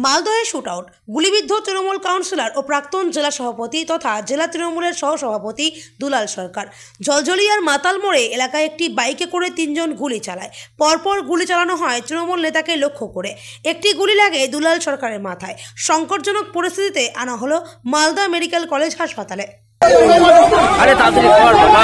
মালদহে shootout, গুলিবিদ্ধ Trinamool councillor ও প্রাক্তন জেলা সভাপতি তথা জেলা তৃণমূলের সহসভাপতি দুলাল সরকার। জলজলিয়ার মাতাল মোড়ে এলাকায় একটি বাইকে করে 3 জন গুলি চালায়। পরপর গুলি চালানো হয় তৃণমূল নেতাকে লক্ষ্য করে। একটি গুলি লাগে দুলাল সরকারের মাথায়। সংকটজনক পরিস্থিতিতে আনা হলো মালদা মেডিকেল কলেজ হাসপাতালে। আরে তাড়াতাড়ি কর বাবা।